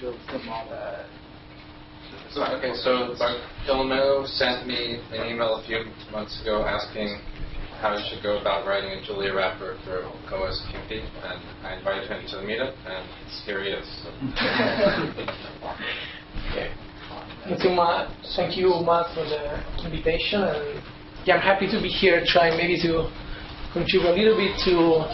build the model. So Bartolomeo sent me an email a few months ago asking how I should go about writing a Julia wrapper for OSQP, and I invited him to the meetup, and here he is. So. Okay. Thank you, Matt, for the invitation, and yeah, I'm happy to be here, trying maybe to contribute a little bit to,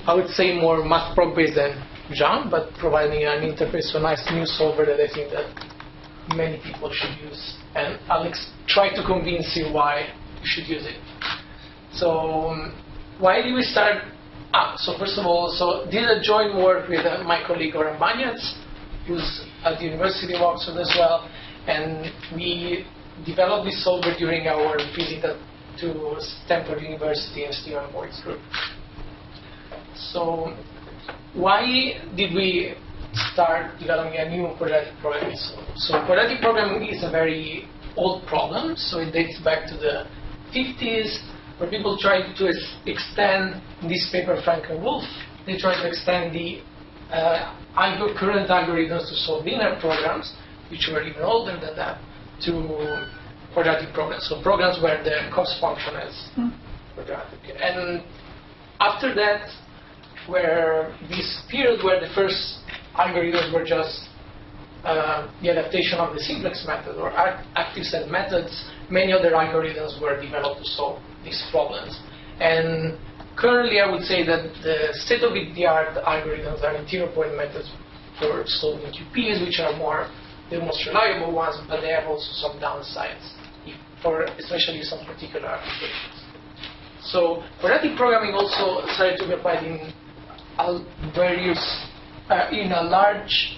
I would say, more math prog based than Jean, but providing an interface to a nice new solver that I think that many people should use, and I'll try to convince you why you should use it. So why did we start? So first of all, did a joint work with my colleague Oren Banyats, who's at the University of Oxford as well, and we developed this solver during our visit to Stanford University and Stephen Boyd's group. So why did we start developing a new quadratic programming solver? So quadratic programming is a very old problem, so it dates back to the 50s, where people tried to extend, in this paper, Frank and Wolf, they tried to extend the current algorithms to solve linear programs, which were even older than that, to quadratic programs. So programs where the cost function is quadratic. And after that, where this period where the first algorithms were just the adaptation of the simplex method or active set methods, many other algorithms were developed to solve these problems. And currently, I would say that the state-of-the-art algorithms are interior point methods for solving QPs, which are the most reliable ones, but they have also some downsides, for especially some particular applications. So quadratic programming also started to be applied in a large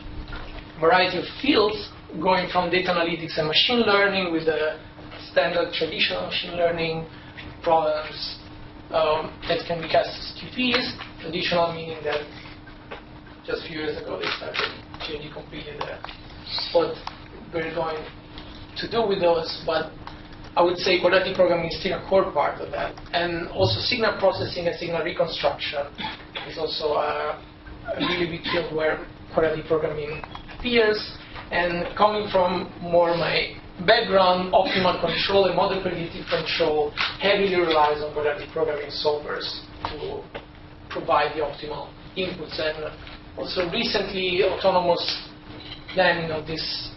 variety of fields, going from data analytics and machine learning with the standard traditional machine learning problems that can be cast as QPs. Traditional meaning that just a few years ago they started changing completely what we're going to do with those, but I would say quadratic programming is still a core part of that. And also signal processing and signal reconstruction is also a really big field where quadratic programming appears. And coming from more my background, optimal control and model predictive control heavily relies on quadratic programming solvers to provide the optimal inputs. And also recently, autonomous landing of these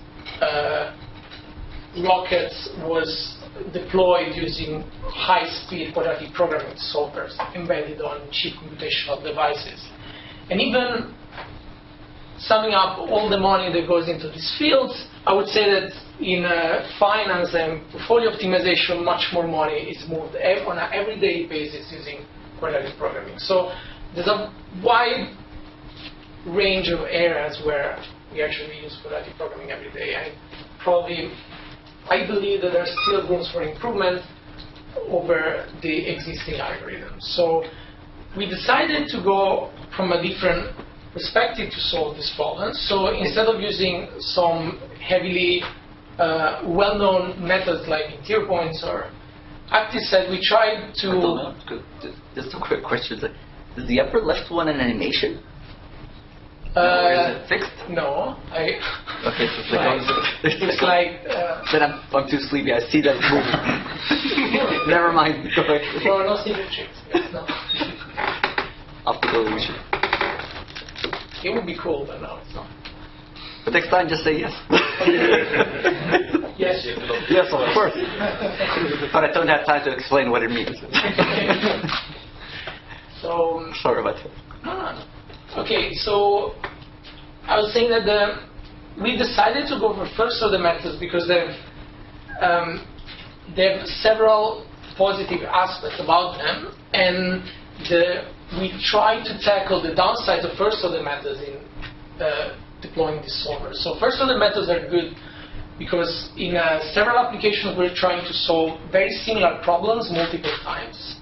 rockets was deployed using high-speed quadratic programming solvers embedded on cheap computational devices. And even summing up all the money that goes into these fields, I would say that in finance and portfolio optimization, much more money is moved on an everyday basis using quadratic programming. So there's a wide range of areas where we actually use quadratic programming every day. And I believe that there's still rooms for improvement over the existing algorithms. So we decided to go from a different perspective to solve this problem. So instead of using some heavily well-known methods like interior points or active set, we tried to... Just a quick question. Is the upper left one an animation? Or is it fixed? No. Okay, it's like... then I'm too sleepy. I see that it's moving. Never mind. Go ahead. No, no secret tricks. No. Optical illusion. It would be cool, but no, it's not. But next time, just say yes. Yes. Yes, of course. But I don't have time to explain what it means. So... Sorry about that. No. Okay, so I was saying that we decided to go for first of the methods because they have several positive aspects about them, and we try to tackle the downsides of first of the methods in deploying this solver. So first of the methods are good because in several applications we're trying to solve very similar problems multiple times.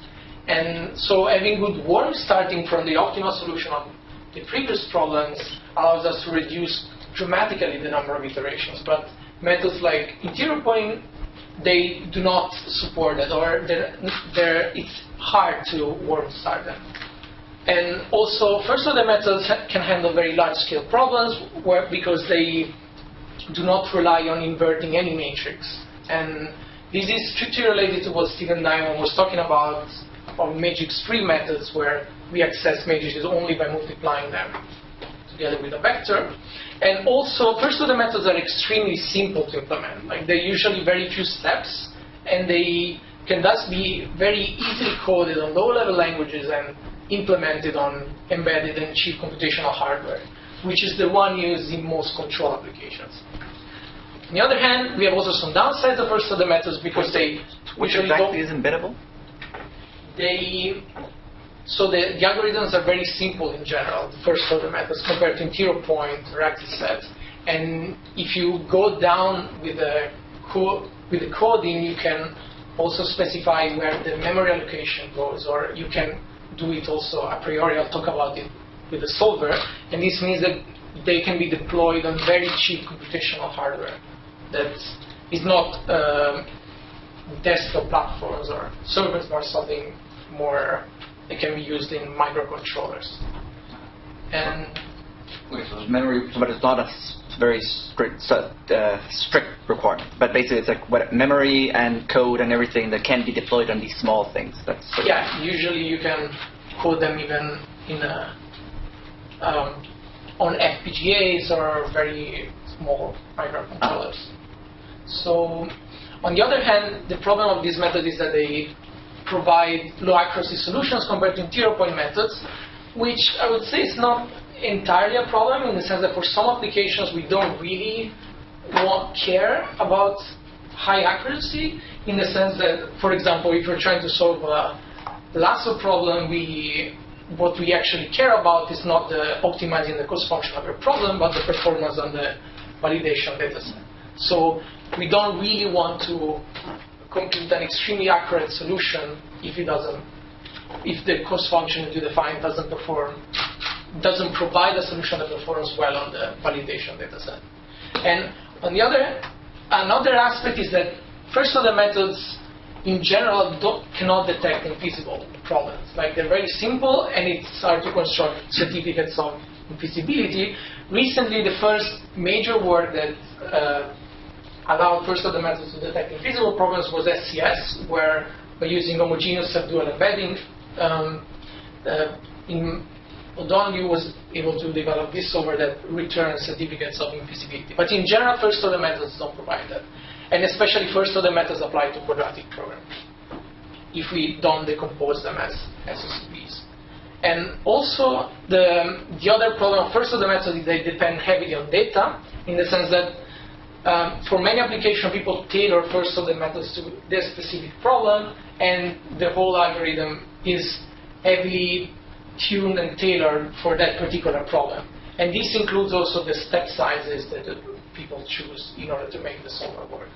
And so having good worms starting from the optimal solution of the previous problems allows us to reduce dramatically the number of iterations. But methods like interior point, they do not support that, or it's hard to worm start them. And also, first-order methods can handle very large-scale problems because they do not rely on inverting any matrix. And this is strictly related to what Stephen Diamond was talking about of matrix-free methods, where we access matrices only by multiplying them together with a vector. And also, first-order methods are extremely simple to implement. Like, they're usually very few steps, and they can thus be very easily coded on low-level languages and implemented on embedded and cheap computational hardware, which is the one used in most control applications. On the other hand, we have also some downsides of first-order methods because they Which usually exactly is embeddable? So the algorithms are very simple in general, the first-order methods, compared to interior point or axis set. And if you go down with the coding, you can also specify where the memory allocation goes, or you can do it also a priori. I'll talk about it with the solver. And this means that they can be deployed on very cheap computational hardware that is not desktop platforms or servers, or something more that can be used in microcontrollers. And Okay, so memory, but it's not a very strict requirement. But basically, it's like what memory and code and everything that can be deployed on these small things. That's yeah, usually you can code them even in on FPGAs or very small microcontrollers. So, on the other hand, the problem of this method is that they provide low accuracy solutions compared to interior point methods, which I would say is not entirely a problem, in the sense that for some applications we don't really care about high accuracy, in the sense that, for example, if you're trying to solve a lasso problem, what we actually care about is not the optimizing the cost function of your problem, but the performance on the validation dataset. So we don't really want to compute an extremely accurate solution if the cost function that you define doesn't provide a solution that performs well on the validation dataset. And on the another aspect is that first-order methods in general cannot detect infeasible problems. Like, they're very simple, and it's hard to construct certificates of infeasibility. Recently, the first major work that allowed first-order methods to detect infeasible problems was SCS, where by using homogeneous subdual embedding, O'Donoghue was able to develop this solver that returns certificates of infeasibility. But in general, first-order methods don't provide that. And especially first-order methods apply to quadratic programs, if we don't decompose them as OSQPs. And also, the other problem of first-order methods is they depend heavily on data, in the sense that for many applications, people tailor first-order methods to their specific problem, and the whole algorithm is heavily tuned and tailored for that particular problem. And this includes also the step sizes that people choose in order to make the solver work.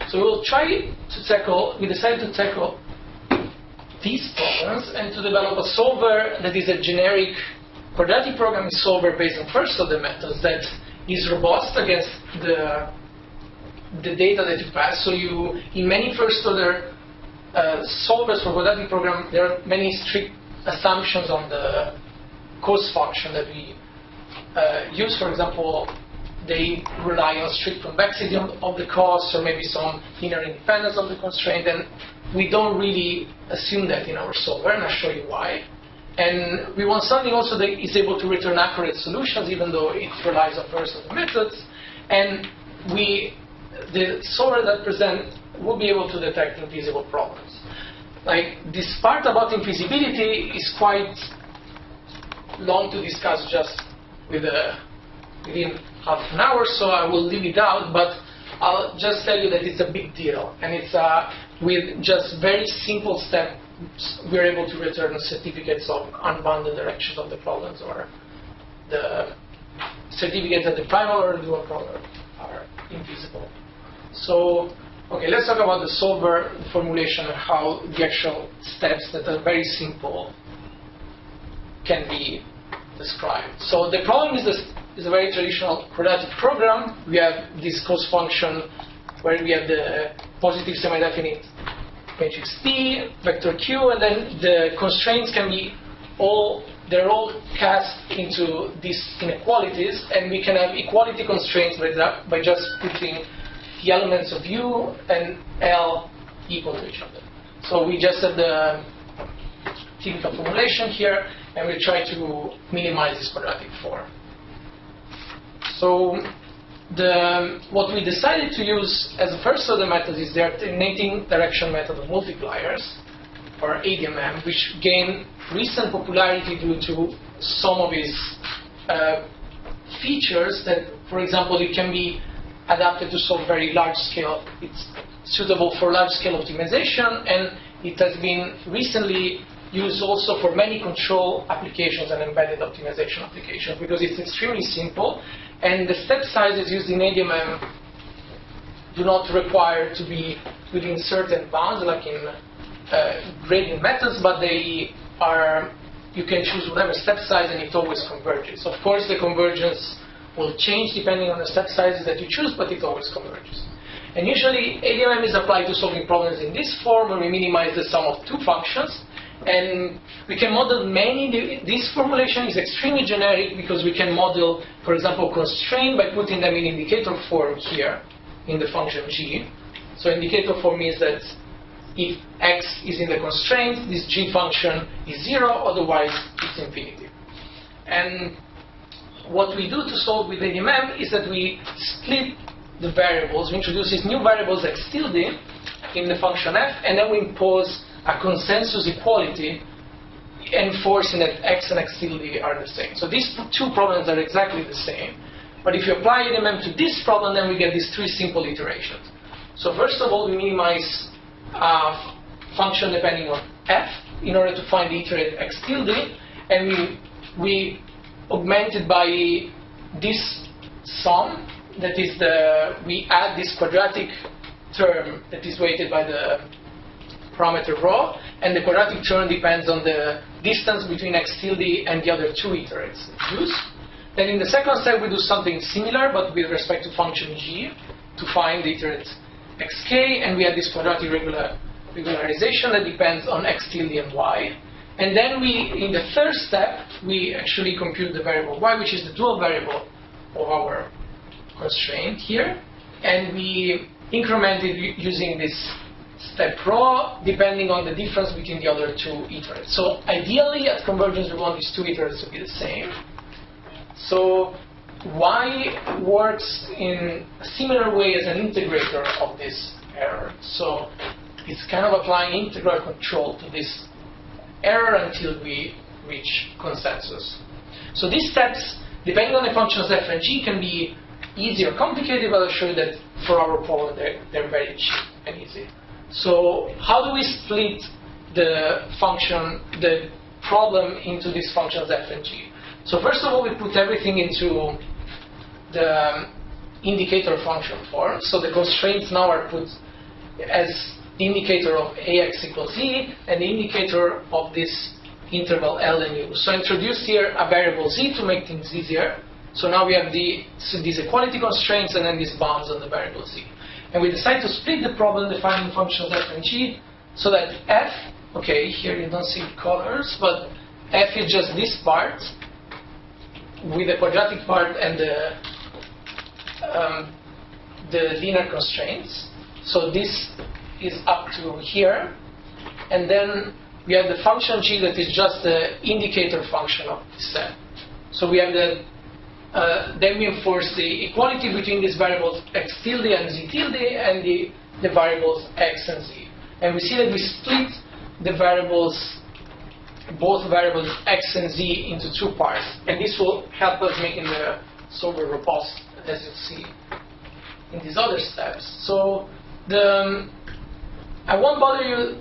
So we decided to tackle these problems and to develop a solver that is a generic quadratic programming solver based on first-order methods that is robust against the data that you pass. So in many first-order solvers for quadratic program, there are many strict assumptions on the cost function that we use. For example, they rely on strict convexity of the cost, or maybe some linear independence of the constraint, and we don't really assume that in our solver, and I'll show you why. And we want something also that is able to return accurate solutions, even though it relies on first-order methods. And the solver that present will be able to detect infeasible problems. Like, this part about infeasibility is quite long to discuss just within half an hour, so I will leave it out, but I'll just tell you that it's a big deal. And it's with just very simple steps, we're able to return certificates of unbounded directions of the problems, or the certificates that the primal or the dual problem are infeasible. So, okay, let's talk about the solver, the formulation, and how the actual steps that are very simple can be described. So the problem is a very traditional quadratic program. We have this cost function where we have the positive semi-definite matrix P, vector Q, and then the constraints can be all they're all cast into these inequalities, and we can have equality constraints by just putting the elements of U and L equal to each other. So we just have the typical formulation here, and we try to minimize this quadratic form. So what we decided to use as a first order method is the alternating direction method of multipliers, or ADMM, which gained recent popularity due to some of its features that, for example, it can be adapted to solve very large scale. It's suitable for large scale optimization, and it has been recently used also for many control applications and embedded optimization applications because it's extremely simple, and the step sizes used in ADMM do not require to be within certain bounds like in gradient methods, but they are, you can choose whatever step size and it always converges. Of course, the convergence will change depending on the step sizes that you choose, but it always converges. And usually ADMM is applied to solving problems in this form where we minimize the sum of two functions, and we can model many. This formulation is extremely generic because we can model, for example, constraint by putting them in indicator form here in the function g. So indicator form means that if x is in the constraint, this g function is 0, otherwise it's infinity. And what we do to solve with ADMM is that we split the variables. We introduce these new variables x tilde in the function f, and then we impose a consensus equality enforcing that x and x tilde are the same. So these two problems are exactly the same. But if you apply ADMM to this problem, then we get these three simple iterations. So first of all, we minimize function depending on f in order to find the iterate x tilde, and we augment it by this sum, that is we add this quadratic term that is weighted by the parameter rho, and the quadratic term depends on the distance between x tilde and the other two iterates used. Then in the second step we do something similar but with respect to function g to find the iterate xk, and we have this quadratic regularization that depends on x tilde and y. And then in the third step, we actually compute the variable y, which is the dual variable of our constraint here, and we increment it using this step rho, depending on the difference between the other two iterates. So ideally, at convergence, we want these two iterates to be the same. So y works in a similar way as an integrator of this error. So it's kind of applying integral control to this error until we reach consensus. So these steps, depending on the functions f and g, can be easy or complicated, but I'll show you that for our problem they're very cheap and easy. So how do we split the problem into these functions f and g? So first of all, we put everything into the indicator function form. So the constraints now are put as the indicator of ax equals z and the indicator of this interval L and U. So I introduced here a variable z to make things easier. So now we have these equality constraints and then these bounds on the variable z. And we decide to split the problem defining functions f and g so that f, okay, here you don't see colors, but f is just this part with the quadratic part and the linear constraints. So this is up to here, and then we have the function g that is just the indicator function of this set. So we have then we enforce the equality between these variables x tilde and z tilde and the variables x and z. And we see that we split the variables, both variables x and z, into two parts, and this will help us making the solver robust, as you'll see in these other steps. So I won't bother you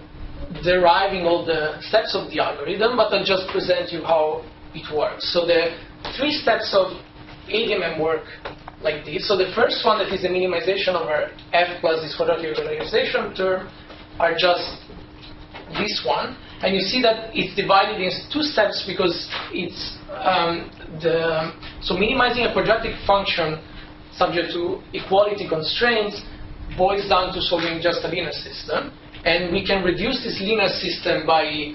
deriving all the steps of the algorithm, but I'll just present you how it works. So the three steps of ADMM work like this. So the first one, that is the minimization over f plus this quadratic regularization term, are just this one. And you see that it's divided into two steps because it's so minimizing a quadratic function subject to equality constraints boils down to solving just a linear system. And we can reduce this linear system by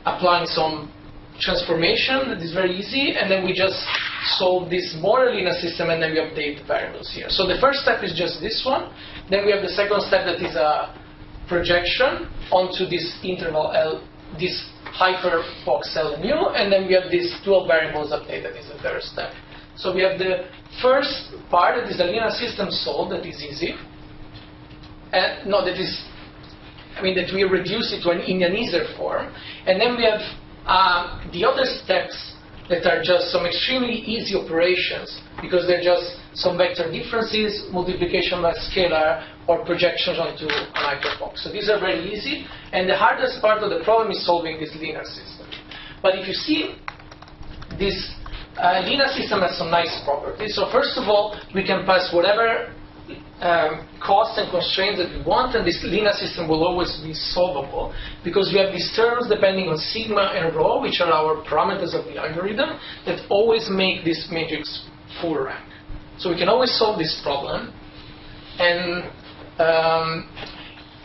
applying some transformation that is very easy, and then we just solve this more linear system, and then we update the variables here. So the first step is just this one. Then we have the second step that is a projection onto this interval L, this hyperbox L and U, and then we have these dual variables update, that is the third step. So we have the first part, that is a linear system solved, that is easy. And no, that is, I mean, that we reduce it to in an easier form. And then we have the other steps that are just some extremely easy operations, because they're just some vector differences, multiplication by scalar, or projections onto an hyperbox. So these are very easy, and the hardest part of the problem is solving this linear system. But if you see, this linear system has some nice properties. So first of all, we can pass whatever costs and constraints that we want, and this linear system will always be solvable, because we have these terms depending on sigma and rho, which are our parameters of the algorithm, that always make this matrix full rank. So we can always solve this problem. And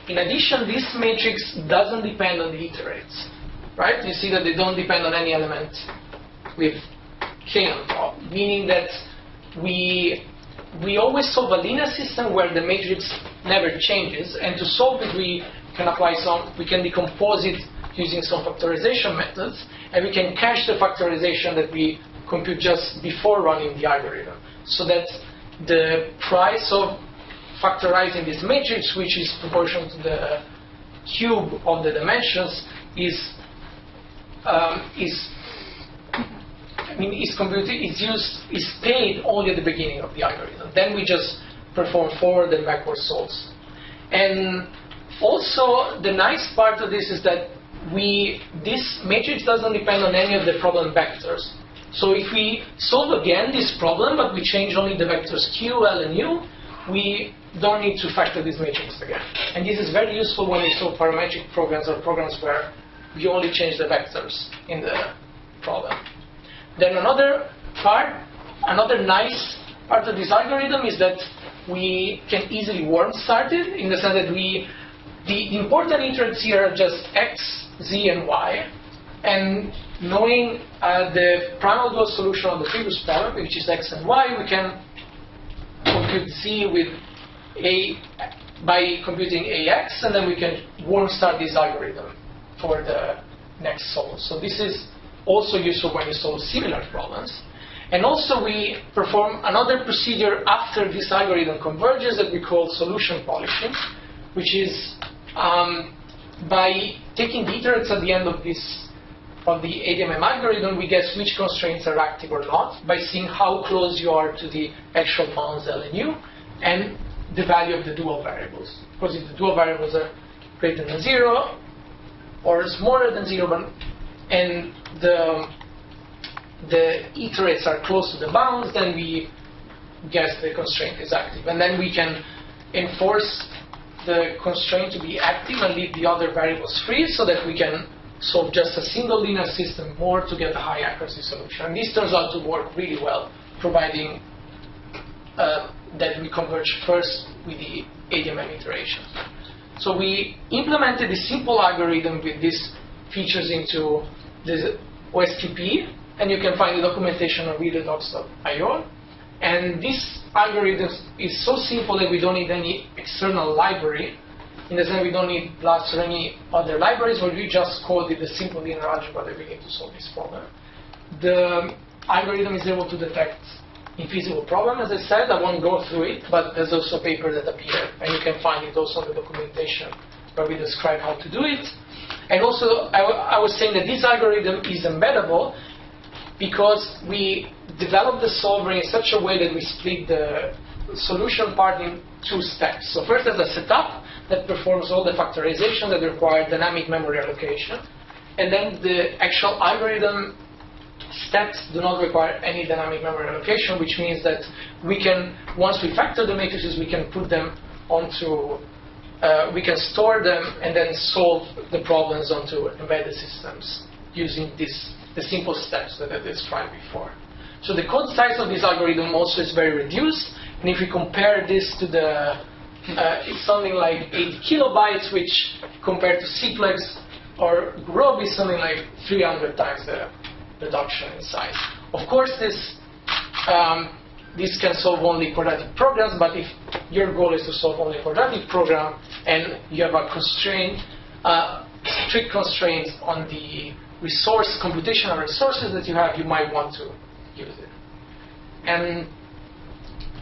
in addition, this matrix doesn't depend on the iterates, right? You see that they don't depend on any element with k on top, meaning that we always solve a linear system where the matrix never changes, and to solve it we can decompose it using some factorization methods, and we can cache the factorization that we compute just before running the algorithm, so that the price of factorizing this matrix, which is proportional to the cube of the dimensions, is paid only at the beginning of the algorithm. Then we just perform forward and backward solves. And also, the nice part of this is that this matrix doesn't depend on any of the problem vectors. So if we solve again this problem, but we change only the vectors q, l, and u, we don't need to factor this matrix again. And this is very useful when we solve parametric programs or programs where we only change the vectors in the problem. Then another nice part of this algorithm is that we can easily warm start it, in the sense that the important iterates here are just x, z, and y. And knowing the primal dual solution of the previous problem, which is x and y, we can compute z with by computing ax, and then we can warm start this algorithm for the next solve. So this is also useful when you solve similar problems. And also we perform another procedure after this algorithm converges that we call solution polishing, which is by taking the iterates at the end of the ADMM algorithm, we guess which constraints are active or not by seeing how close you are to the actual bounds L and U, and the value of the dual variables. Because if the dual variables are greater than 0 or smaller than 0, and the iterates are close to the bounds, then we guess the constraint is active. And then we can enforce the constraint to be active and leave the other variables free, so that we can solve just a single linear system more to get a high accuracy solution. And this turns out to work really well, providing that we converge first with the ADMM iteration. So we implemented this simple algorithm with these features into the OSQP, and you can find the documentation on readerdocs.io. And this algorithm is so simple that we don't need any external library. In the sense, we don't need BLAST or any other libraries, but we just coded the simple linear algebra that we need to solve this problem. The algorithm is able to detect infeasible problem, as I said. I won't go through it, but there's also a paper that appeared, and you can find it also in the documentation where we describe how to do it. And also, I was saying that this algorithm is embeddable because we developed the solver in such a way that we split the solution part in two steps. So first, there's a setup that performs all the factorization that require dynamic memory allocation. And then the actual algorithm steps do not require any dynamic memory allocation, which means that we can, once we factor the matrices, we can put them onto, we can store them and then solve the problems onto embedded systems using the simple steps that I described before. So the code size of this algorithm also is very reduced. And if we compare this to the, it's something like 8 kilobytes, which compared to Cplex or Grob is something like 300 times the reduction in size. Of course, this can solve only quadratic programs, but if your goal is to solve only a quadratic program and you have a constraint, strict constraints on the computational resources that you have, you might want to use it. And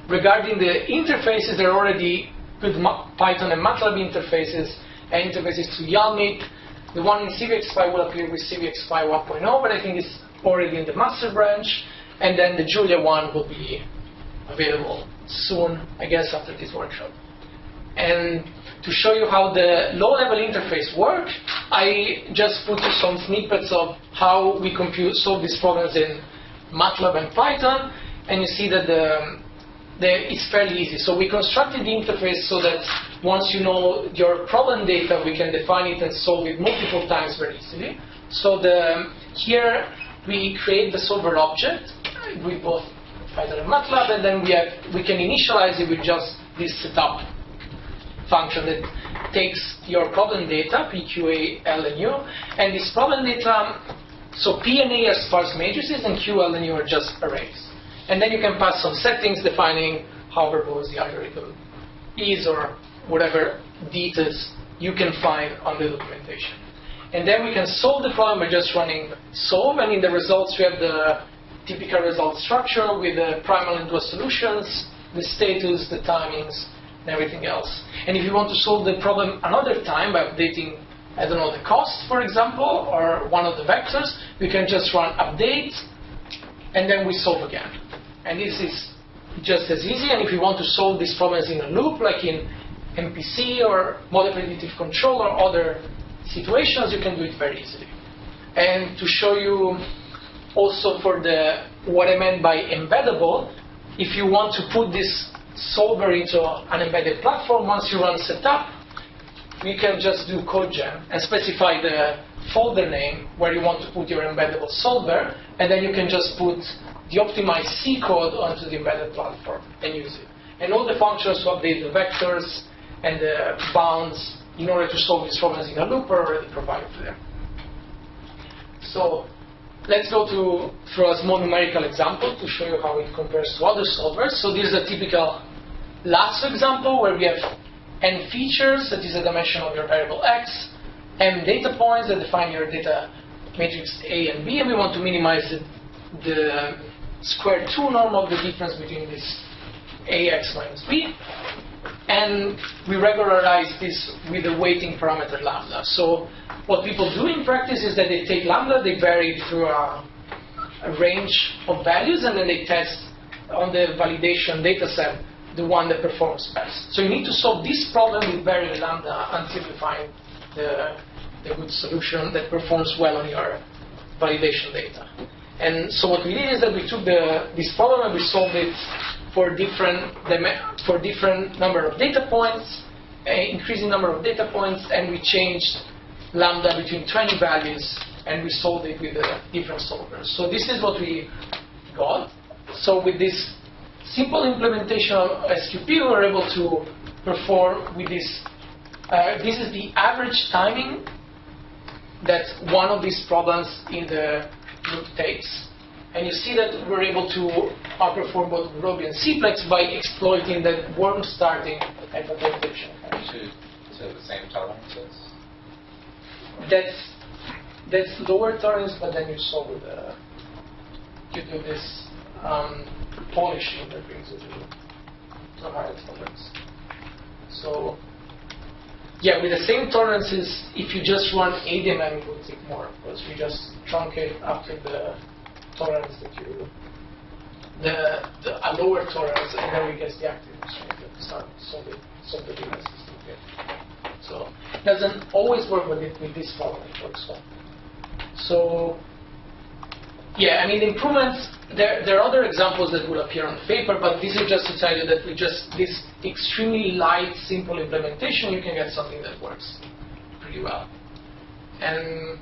regarding the interfaces, there are already good Python and MATLAB interfaces and interfaces to YAML. The one in CVXPy will appear with CVXPy 1.0, but I think it's already in the master branch. And then the Julia one will be available soon, I guess, after this workshop. And to show you how the low-level interface works, I just put some snippets of how we solve these problems in MATLAB and Python. And you see that it's fairly easy. So we constructed the interface so that once you know your problem data, we can define it and solve it multiple times very easily. So here we create the solver object with both Python and MATLAB, and then we can initialize it with just this setup function that takes your problem data, P, Q, A, L, and U, and this problem data, so P and A are sparse matrices, and Q, L, and U are just arrays. And then you can pass some settings defining how verbose the algorithm is or whatever details you can find on the documentation. And then we can solve the problem by just running solve, and in the results we have the typical result structure with the primal and dual solutions, the status, the timings, and everything else. And if you want to solve the problem another time by updating, I don't know, the cost, for example, or one of the vectors, we can just run update, and then we solve again. And this is just as easy. And if you want to solve these problems in a loop, like in MPC or model predictive control or other situations, you can do it very easily. And to show you also for what I meant by embeddable, if you want to put this solver into an embedded platform, once you run setup, you can just do code gen and specify the folder name where you want to put your embeddable solver, and then you can just put the optimized C code onto the embedded platform and use it. And all the functions to update the vectors and the bounds in order to solve these problems in a loop are already provided there. So let's go through a small numerical example to show you how it compares to other solvers. So this is a typical lasso example where we have n features, that is a dimension of your variable x, m data points that define your data matrix A and B, and we want to minimize the square 2 norm of the difference between this AX minus B. And we regularize this with the weighting parameter lambda. So what people do in practice is that they take lambda, they vary it through a range of values, and then they test on the validation data set the one that performs best. So you need to solve this problem with varying lambda until you find the good solution that performs well on your validation data. And so what we did is that we took this problem and we solved it for different number of data points, increasing number of data points, and we changed lambda between 20 values, and we solved it with the different solvers. So this is what we got. So with this simple implementation of OSQP, we were able to perform with this. This is the average timing that one of these problems in the loop takes. And you see that we're able to outperform both Ruby and Cplex by exploiting that worm starting implementation. To the same tolerances? That's lower tolerance, but then you solve with you do this polishing that brings you to higher tolerance. So yeah, with the same tolerances, if you just run ADMM, it will take more, because we just truncate up to the tolerance that you, a lower tolerance, and then we get the active constraint that start solve the difference system again. So it doesn't always work with this problem, it works well. So yeah, I mean, improvements, there are other examples that will appear on the paper, but this is just to tell you that with just this extremely light, simple implementation, you can get something that works pretty well. And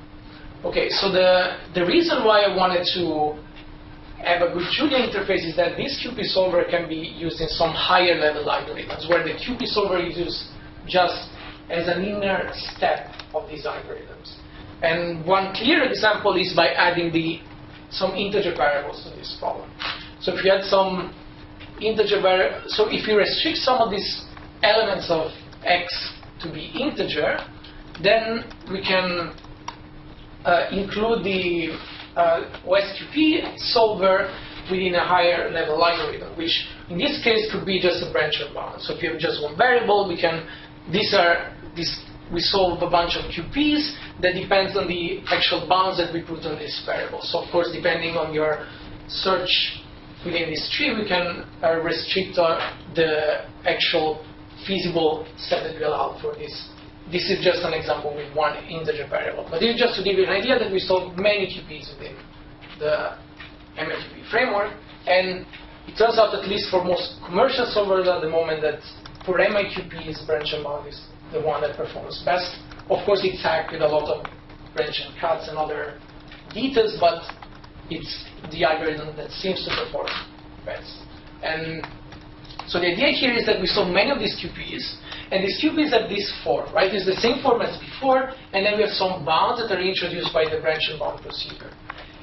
okay, so the reason why I wanted to have a good Julia interface is that this QP solver can be used in some higher level algorithms, where the QP solver is used just as an inner step of these algorithms. And one clear example is by adding the some integer variables to this problem. So if you had some integer so if you restrict some of these elements of x to be integer, then we can include the OSQP solver within a higher level algorithm, which in this case could be just a branch and bound. So if you have just one variable, we solve a bunch of QPs that depends on the actual bounds that we put on this variable. So of course, depending on your search within this tree, we can restrict the actual feasible set that we allow for this. This is just an example with one integer variable. But this is just to give you an idea that we solve many QPs within the MQP framework. And it turns out, at least for most commercial solvers at the moment, that for MQPs, branch and bound is the one that performs best. Of course, it's hacked with a lot of branch and cuts and other details, but it's the algorithm that seems to perform best. And so the idea here is that we solve many of these QPs, and these QPs have this form, right? It's the same form as before, and then we have some bounds that are introduced by the branch and bound procedure.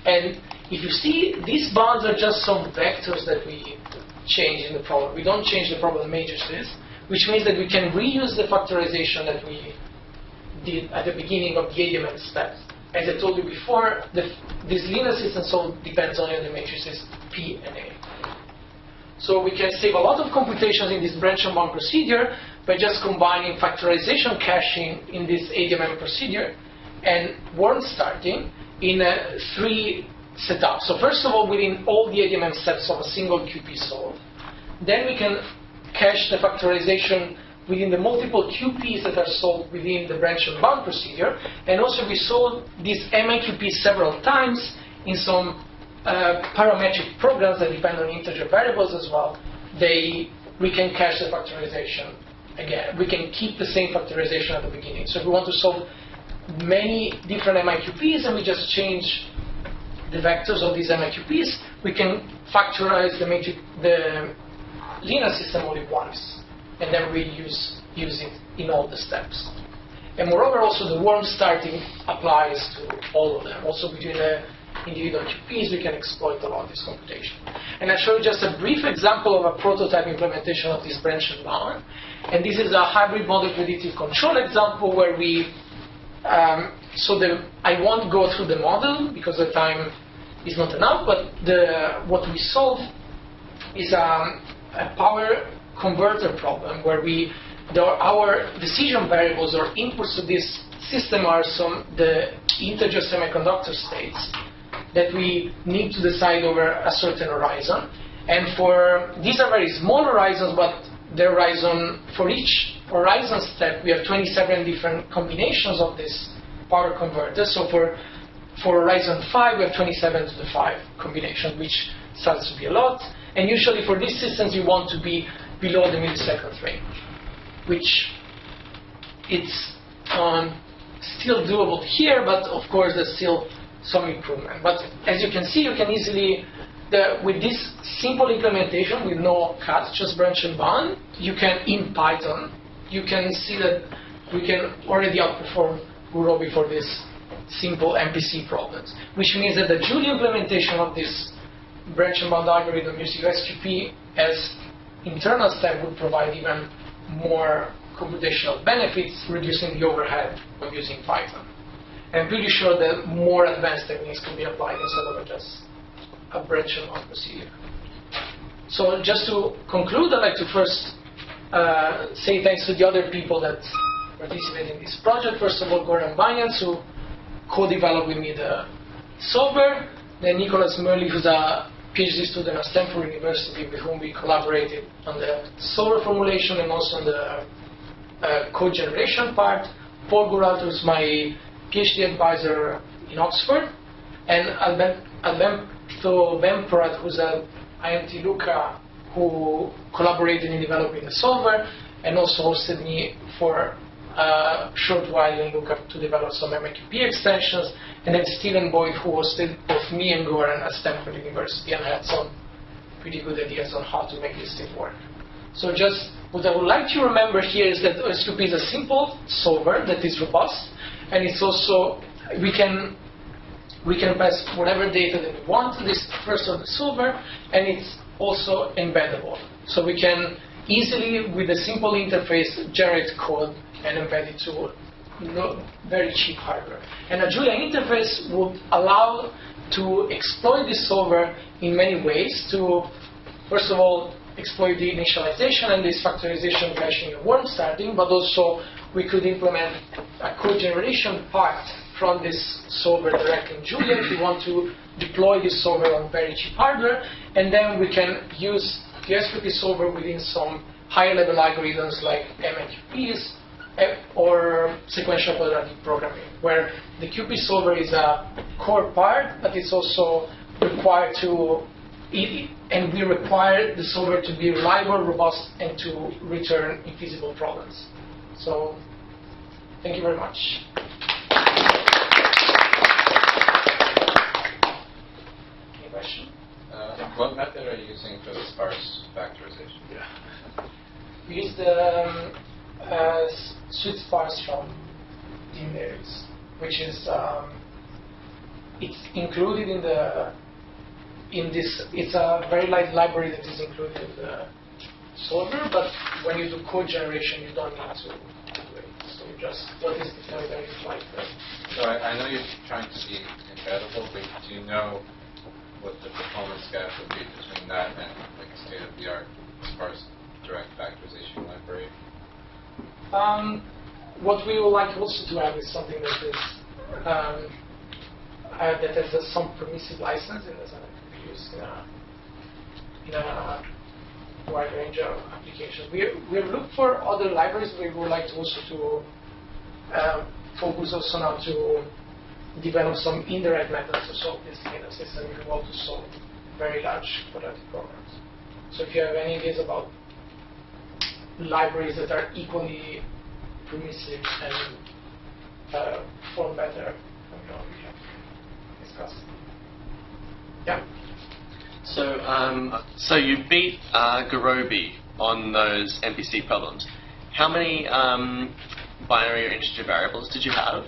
And if you see, these bounds are just some vectors that we change in the problem. We don't change the problem matrices, which means that we can reuse the factorization that we did at the beginning of the ADMM steps. As I told you before, this linear system solve depends only on the matrices P and A. So we can save a lot of computations in this branch and bound procedure by just combining factorization caching in this ADMM procedure and warm starting in 3 setups. So first of all, within all the ADMM steps of a single QP solve, then we can cache the factorization within the multiple QPs that are solved within the branch and bound procedure, and also we solve these MIQPs several times in some parametric programs that depend on integer variables as well. We can cache the factorization again. We can keep the same factorization at the beginning. So if we want to solve many different MIQPs and we just change the vectors of these MIQPs, we can factorize the linear system only once, and then we use it in all the steps. And moreover, also the warm starting applies to all of them. Also between the individual QPs, we can exploit a lot of this computation. And I show you just a brief example of a prototype implementation of this branch and bound. And this is a hybrid model predictive control example where we, I won't go through the model because the time is not enough, but what we solve is a power converter problem where our decision variables or inputs to this system are the integer semiconductor states that we need to decide over a certain horizon. And these are very small horizons, but for each horizon step, we have 27 different combinations of this power converter. So for horizon 5, we have 27 to the 5 combination, which starts to be a lot. And usually for these systems, you want to be below the millisecond range, which it's still doable here, but of course there's still some improvement. But as you can see, you can easily, with this simple implementation with no cuts, just branch and bound, in Python, you can see that we can already outperform Gurobi for this simple MPC problems, which means that the Julia implementation of this branch and bound algorithm using OSQP as internal step would provide even more computational benefits, reducing the overhead of using Python. And I'm pretty sure that more advanced techniques can be applied instead of just a branch and bound procedure. So just to conclude, I'd like to first say thanks to the other people that participated in this project. First of all, Goran Banyan, who co-developed with me the solver. Then Nicholas Murley, who's a PhD student at Stanford University, with whom we collaborated on the solver formulation and also on the code generation part. Paul Guralt, who's my PhD advisor in Oxford. And Alberto Bemporat, who's at IMT Lucca, who collaborated in developing the solver and also hosted me for a short while in Lucca to develop some MQP extensions. And then Stephen Boyd, who hosted both me and Goran at Stanford University and had some pretty good ideas on how to make this thing work. So just what I would like to remember here is that OSQP is a simple solver that is robust, and it's also, we can we can pass whatever data that we want to this first of the solver, and it's also embeddable. So we can easily, with a simple interface, generate code and embed it to very cheap hardware. And a Julia interface would allow to exploit this solver in many ways to, first of all, exploit the initialization and this factorization caching and worm starting, but also we could implement a code generation part from this solver directly in Julia if we want to deploy this solver on very cheap hardware, and then we can use the OSQP solver within some higher level algorithms like MQPs or sequential quadratic programming, where the QP solver is a core part, but it's also required to, and we require the solver to be reliable, robust, and to return infeasible problems. So, thank you very much. Any question? What method are you using for the sparse factorization? We use the suite sparse from Teamberries, which is it's included in this. It's a very light library that is included in the solver, but when you do code generation, you don't need to do it. So you just what is deployed and it's like that. So I know you're trying to be embeddable, but do you know what the performance gap would be between that and like a state-of-the-art sparse direct factorization library? What we would like also to have is something that is that has some permissive license and that can be used in a wide range of applications. We have looked for other libraries. We would like to also to focus also now to develop some indirect methods to solve this kind of system if you want to solve very large quadratic programs. So if you have any ideas about libraries that are equally permissive and perform better, we can discuss. Yeah. So you beat Garobi on those MPC problems. How many binary or integer variables did you have?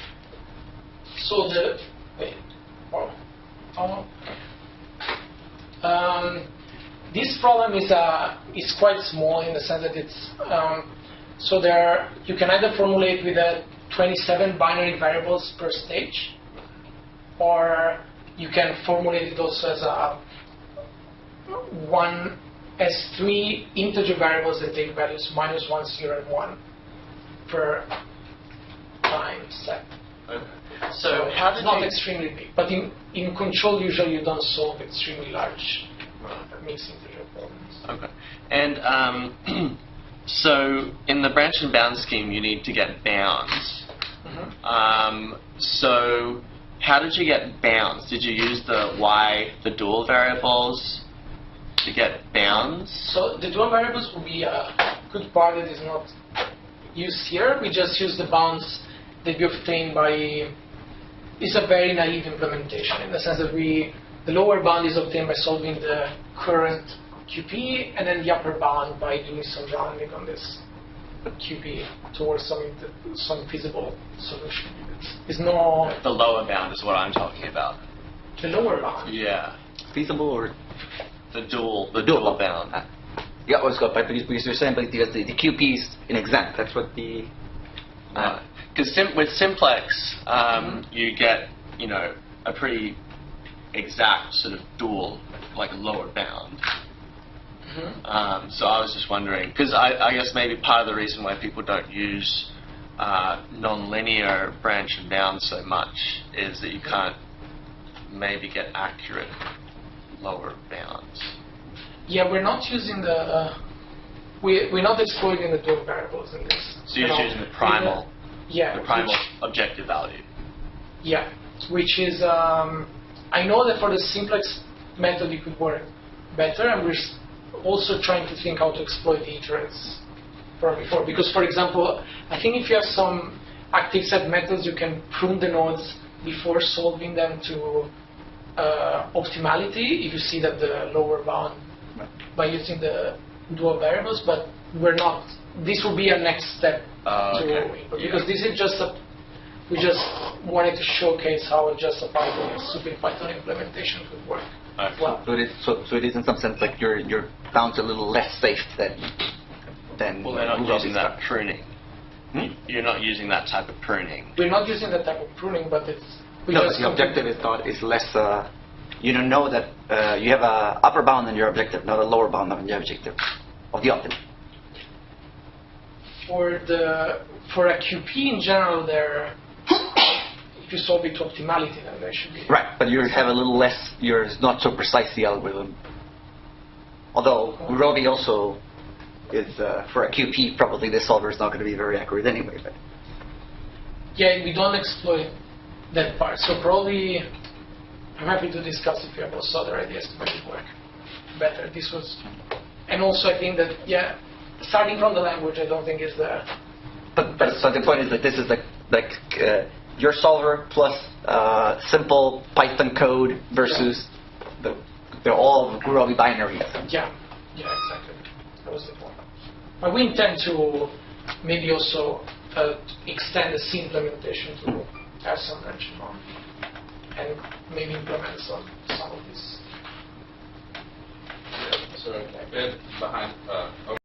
So this problem is quite small in the sense that it's so there you can either formulate with 27 binary variables per stage, or you can formulate it also as 3 integer variables that take values -1, 0, and 1 per time step. Okay. So how did it's not you extremely big, but in control usually you don't solve extremely large mixed integer problems. Okay. And so in the branch and bound scheme, you need to get bounds. Mm-hmm. So how did you get bounds? Did you use the dual variables to get bounds? So the dual variables will be a good part that is not used here. We just use the bounds that we obtain by. It's a very naive implementation in the sense that the lower bound is obtained by solving the current QP, and then the upper bound by doing some rounding on this QP towards some feasible solution. It's no. The lower bound is what I'm talking about. The lower bound. Yeah. Feasible or the dual bound. Yeah, OSQP, but because you're saying because the QP is inexact. That's what the. Because with simplex, you get a pretty exact sort of dual, like a lower bound. Mm-hmm. So I was just wondering, because I guess maybe part of the reason why people don't use nonlinear branch and bound so much is that you can't maybe get accurate lower bounds. Yeah, we're not using we're not exploiting the dual variables in this. So you're just using the primal. Yeah. The primal objective value. Yeah, which is I know that for the simplex method it could work better, and we're also trying to think how to exploit the iterates from before. Because, for example, I think if you have some active set methods, you can prune the nodes before solving them to optimality if you see that the lower bound by using the dual variables, but we're not. This will be a next step okay. because this is just We just wanted to showcase how just a Python, stupid Python implementation could work. Okay. Well, So it is in some sense like you're bound to a little less safe than. Well, they're not Ruby using that stuff. pruning. You're not using that type of pruning. we're not using that type of pruning, but it's we No, but just the objective is less. You don't know that you have a upper bound on your objective, not a lower bound on your objective of the optimum. for a QP in general, there. If you solve it to optimality, then there should be. Right, but you have a little less. You're not so precise the algorithm. Although Ruby also is for a QP, probably the solver is not going to be very accurate anyway. But Yeah, we don't exploit that part. So probably, I'm happy to discuss if you have also other ideas to make it work better. This was, and also I think that starting from the language, I don't think is the. But the point is that this is like your solver plus simple Python code versus they're all Ruby binaries. Yeah, exactly. That was the point. But we intend to maybe also extend the C implementation to have some mention on, and maybe implement some of this. So a bit behind